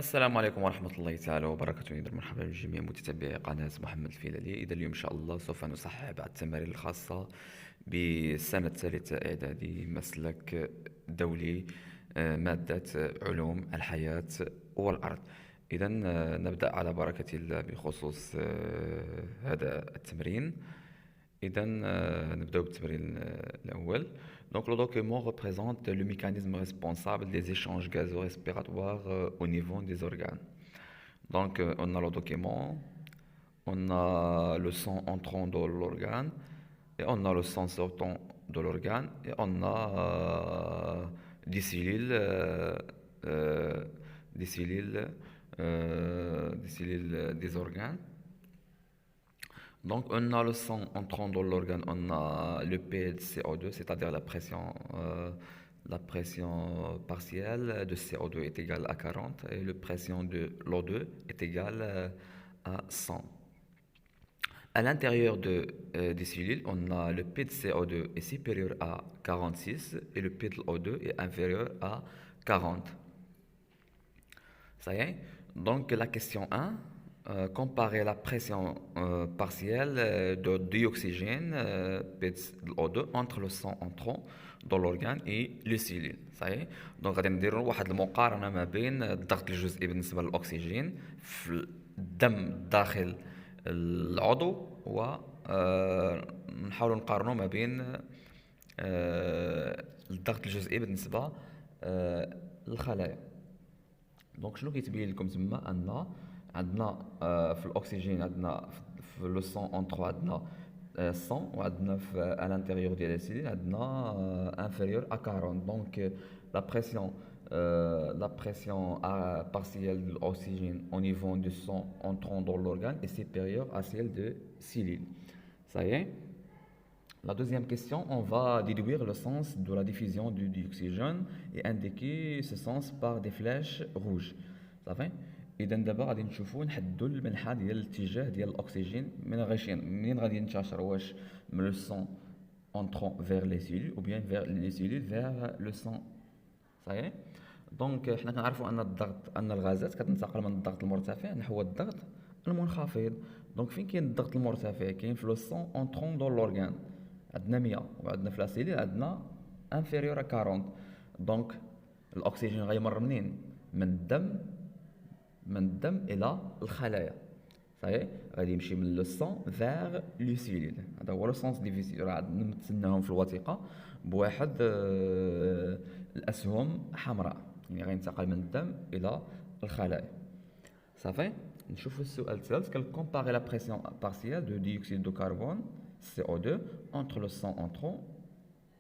السلام عليكم ورحمة الله تعالى وبركاته. إذا مرحبا بجميع متتبعي قناة محمد الفيلالي. إذا اليوم إن شاء الله سوف نصحح بعض التمارين الخاصة بالسنة الثالثة إعدادي مسلك دولي، مادة علوم الحياة والأرض. إذا نبدأ على بركة الله بخصوص هذا التمرين. إذا نبدأ بالتمرين الأول. Donc le document représente le mécanisme responsable des échanges gazorespiratoires au niveau des organes. Donc on a le document, on a le sang entrant dans l'organe, et on a le sang sortant de l'organe, et on a des cellules, des cellules, des cellules des organes. Donc, on a le sang entrant dans l'organe, on a le PaCO2, c'est-à-dire la pression partielle de CO2 est égale à 40 et la pression de l'O2 est égale à 100. À l'intérieur des cellules, on a le P de CO2 est supérieur à 46 et le P de l'O2 est inférieur à 40. Ça y est. Donc, la question 1. Comparer la pression partielle de dioxygène PaO2 entre le sang entrant dans l'organe et les cellules. صحيح. دونك غادي نديروا واحد المقارنه ما بين الضغط الجزئي بالنسبه للاكسجين في الدم داخل العضو و نحاولوا نقارنوا ما بين الضغط الجزئي بالنسبه للخلايا. دونك شنو كيتبين لكم تما ان عندنا في الاكسجين عندنا في لو سون اون 3 عندنا 100 وعندنا في à l'intérieur ديال السيلين عندنا inférieur à 40. Donc la pression partielle de l'oxygène au niveau du sang entrant dans l'organe est supérieure à celle de cellule. Ça y est. La deuxième question, on va déduire le sens de la diffusion du dioxygène et indiquer ce sens par des flèches rouges. Ça fait. اذا دابا غادي نشوفوا نحددوا المنحى ديال الاتجاه ديال الاكسجين منين غادي ينتشر، واش من لو سون entrant vers les cellules ou bien vers les cellules vers le sang. صحيح. دونك حنا كنعرفوا ان الغازات كتنتقل من الضغط المرتفع نحو الضغط المنخفض. دونك فين كاين الضغط المرتفع؟ كاين في لو سون entrant dans l'organe عندنا 100 وعندنا في لا سيلول عندنا inférieur à 40. دونك الاكسجين غيمر منين؟ من الدم الى الخلايا. صحيح. غادي يمشي من لو سون فيغ لو سيلول. هذا هو لو سونس ديفيزيون. راه نمثلناهم في الوثيقه بواحد الاسهم حمراء، يعني غينتقل من الدم الى الخلايا. صافي. نشوفوا السؤال الثالث. كنكومباري لا بريسيون بارسيال دو ديوكسيد دو كربون CO2 entre le sang entrant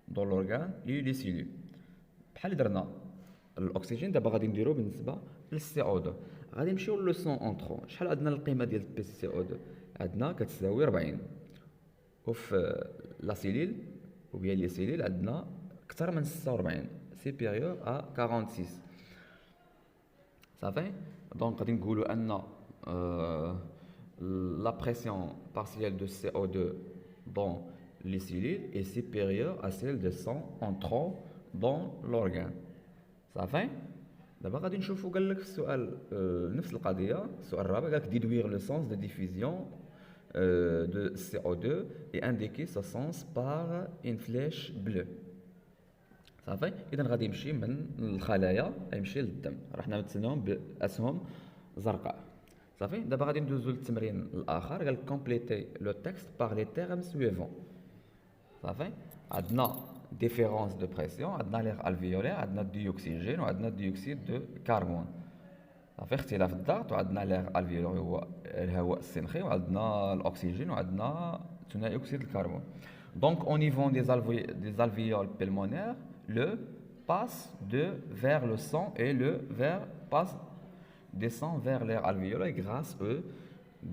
dans l'organe et les cellules. بحال درنا الاكسجين دابا غادي نديرو بالنسبه للسي او 2. غادي نمشيو لو سون اونترون. شحال عندنا القيمه ديال بي سي او 2؟ عندنا كتساوي 40 وفي لا سيلول وبيان لي سيلول عندنا اكثر من 46 سيبيريور ا 46. صافي. دونك غادي نقولوا ان la pression partielle de CO2 dans les cellules est supérieure à celle de sang entrant dans l'organe. صافي. دابا غادي نشوفوا قال لك في السؤال نفس القضيه. السؤال الرابع قال لك ديدوير لو سونس دو ديفيزيون دو CO2 et indiquer ce sens par une flèche bleue. صافي. اذا غادي يمشي من الخلايا يمشي للدم، راه حنا مثلناهم باسهم زرقاء. صافي. دابا غادي ندوزو للتمرين الاخر. قال لك كومبليتي لو تكست بار لي تيرم سويفون. صافي. عندنا ديفيرونس دو بريسيون، عندنا ليغ الفيولير، عندنا ديوكسيجين وعندنا ديوكسيد دو كربون. صافي. اختلاف الضغط وعندنا ليغ الفيولير هو الهواء السنخي وعندنا الاكسجين وعندنا ثاني اكسيد الكربون. دونك au niveau des alvéoles pulmonaires, le passe vers le sang et le descend vers l'air alvéolaire grâce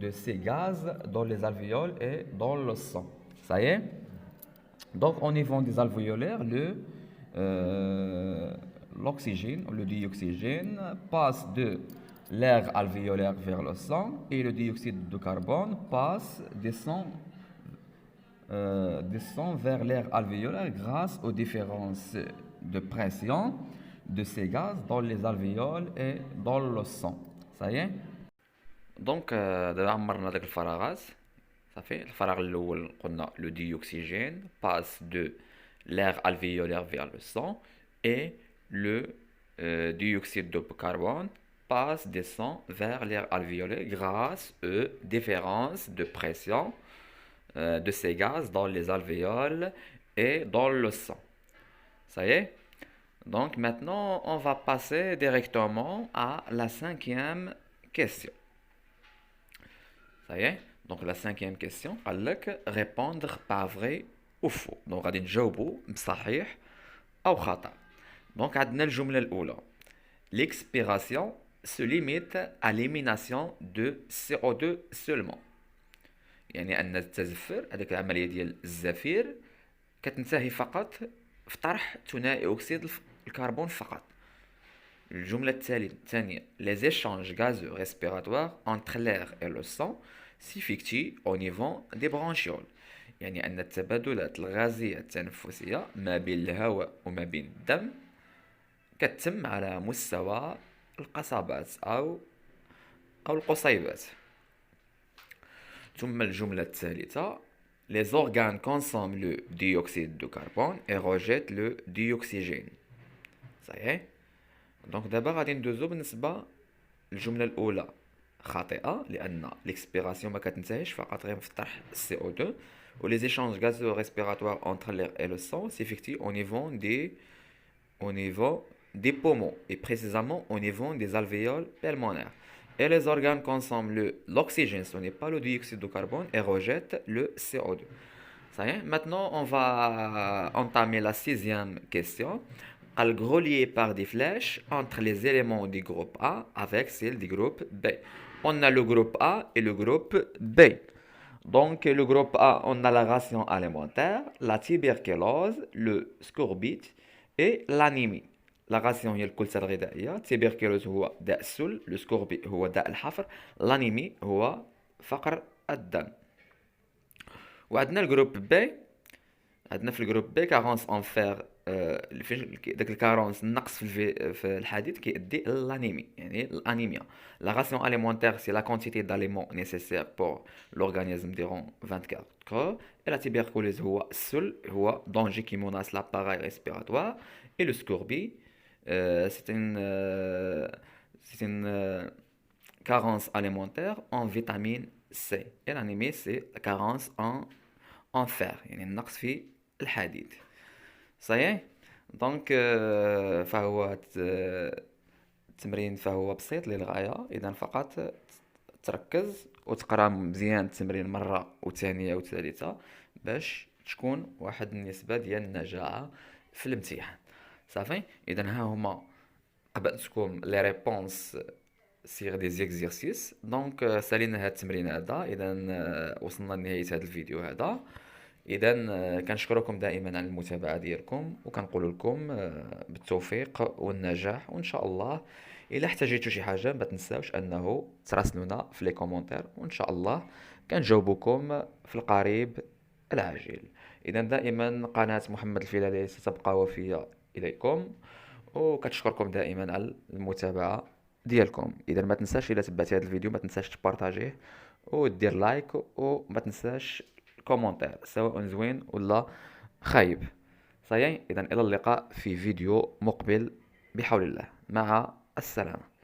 de ces gaz dans les alvéoles et dans le sang. Ça y est. Donc au niveau des alvéolaires, l'oxygène, le dioxygène passe de l'air alvéolaire vers le sang et le dioxyde de carbone descend vers l'air alvéolaire grâce aux différences de pression de ces gaz dans les alvéoles et dans le sang. Ça y est? Donc, دابا عمرنا داك الفراغات صافي. الفراغ الاول قلنا le dioxygène passe de l'air alvéolaire vers le sang et le dioxyde de carbone passe des sangs vers l'air alvéolaire grâce aux différences de pression de ces gaz dans les alvéoles et dans le sang. Ça y est? Donc maintenant, on va passer directement à la cinquième question. Ça y est? Donc la cinquième question, قال لك répondre par vrai ou faux. Donc غادي نجاوبوا بصحيح أو خطأ. Donc عندنا الجملة الأولى. L'expiration se limite à l'élimination de CO2 seulement. يعني أن التزفير هذيك العملية ديال الزفير كتنتهي فقط في طرح ثنائي أكسيد الكربون فقط. الجملة الثانية. Les échanges gazeux respiratoires entre l'air et le sang s'effectuent au niveau des branchioles. يعني أن التبادلات الغازية التنفسية ما بين الهواء وما بين الدم كتتم على مستوى القصبات أو القصيبات. ثم الجملة الثالثة. Les organes consomment le dioxyde de carbone et rejettent le dioxygène. صحيح؟ دونك دابا غادي ندوزو بالنسبة للجملة الأولى خاطئة لأن l'expiration ما كتنتهيش فقط غير في طرح CO2 و les échanges gazeux respiratoires entre l'air et le sang s'effectuent au niveau des poumons et précisément au niveau des alvéoles pulmonaires. Et les organes consomment l'oxygène, ce n'est pas le dioxyde de carbone, et rejettent le CO2. Ça y est, maintenant on va entamer la sixième question. Elle reliée par des flèches entre les éléments du groupe A avec celles du groupe B. On a le groupe A et le groupe B. Donc le groupe A, on a la ration alimentaire, la tuberculose, le scorbut et l'anémie. La ration هي الكلسة الغذائية. التبركلوز هو داء السل. لو سكوربي هو داء الحفر. لانيمي هو فقر الدم. وعندنا الجروب بي. عندنا في الجروب بي كارونس ان فير. داك الكارونس النقص في الحديد كيؤدي للانيمي يعني الانيميا. لا راسيون اليمونتير سي لا كونتيتي داليمون نيسيسير بور لورغانيزم ديرون 24 heures. Et la tuberculose هو السل هو danger qui menace l'appareil respiratoire. Et le scorbut c'est une carence alimentaire en vitamine C. Et l'anémie c'est la carence en fer يعني النقص في الحديد. صحيح. دونك فهو التمرين فهو بسيط للغاية. إذا فقط تركز وتقرا مزيان التمرين مرة وثانية وثالثة باش تكون واحد النسبة ديال النجاعة في الامتحان. صافي. إذا ها هما قبلتكم لي ريبونس سيغ دي زيكزيرسيس. دونك سالينا هاد التمرين هذا. إذا وصلنا لنهاية هذا الفيديو هذا. إذا كنشكركم دائما على المتابعة ديالكم وكنقول لكم بالتوفيق والنجاح وإن شاء الله. إلا احتاجيتوا شي حاجة ما تنساوش أنه تراسلونا في لي كومونتير وإن شاء الله كنجاوبكم في القريب العاجل. إذا دائما قناة محمد الفيلالي ستبقى وفية إليكم وكتشكركم دائما على المتابعة ديالكم. إذا ما تنساش إلا تبعتي هذا الفيديو ما تنساش تبارطاجيه ودير لايك وما تنساش كومونتير سواء زوين ولا خايب. صحيح. إذا إلى اللقاء في فيديو مقبل بحول الله. مع السلامة.